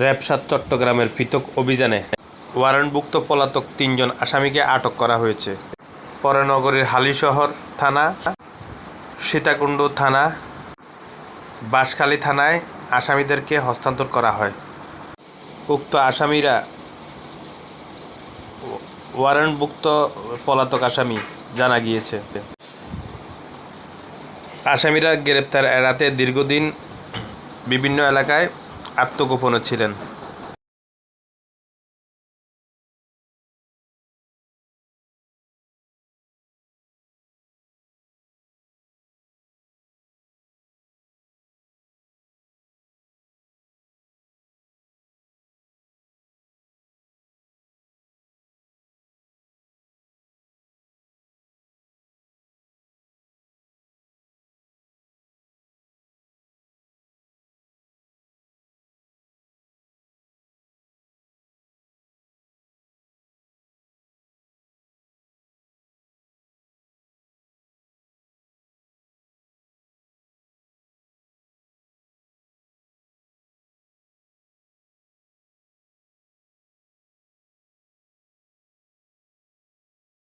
RAB ৭ চট্টগ্রামের পৃথক অভিযানে ওয়ারেন্টভুক্ত পলাতক ৩ জন আসামিকে আটক করা হয়েছে। পরে নগরীর হালিশহর থানা, সীতাকুণ্ড থানা, বাঁশখালী থানায় আসামিদেরকে হস্তান্তর করা হয়। উক্ত আসামিরা ওয়ারেন্টভুক্ত পলাতক আসামি জানা গিয়েছে। আসামিরা গ্রেপ্তার এড়াতে দীর্ঘদিন বিভিন্ন এলাকায় আত্মগোপনে ছিলেন।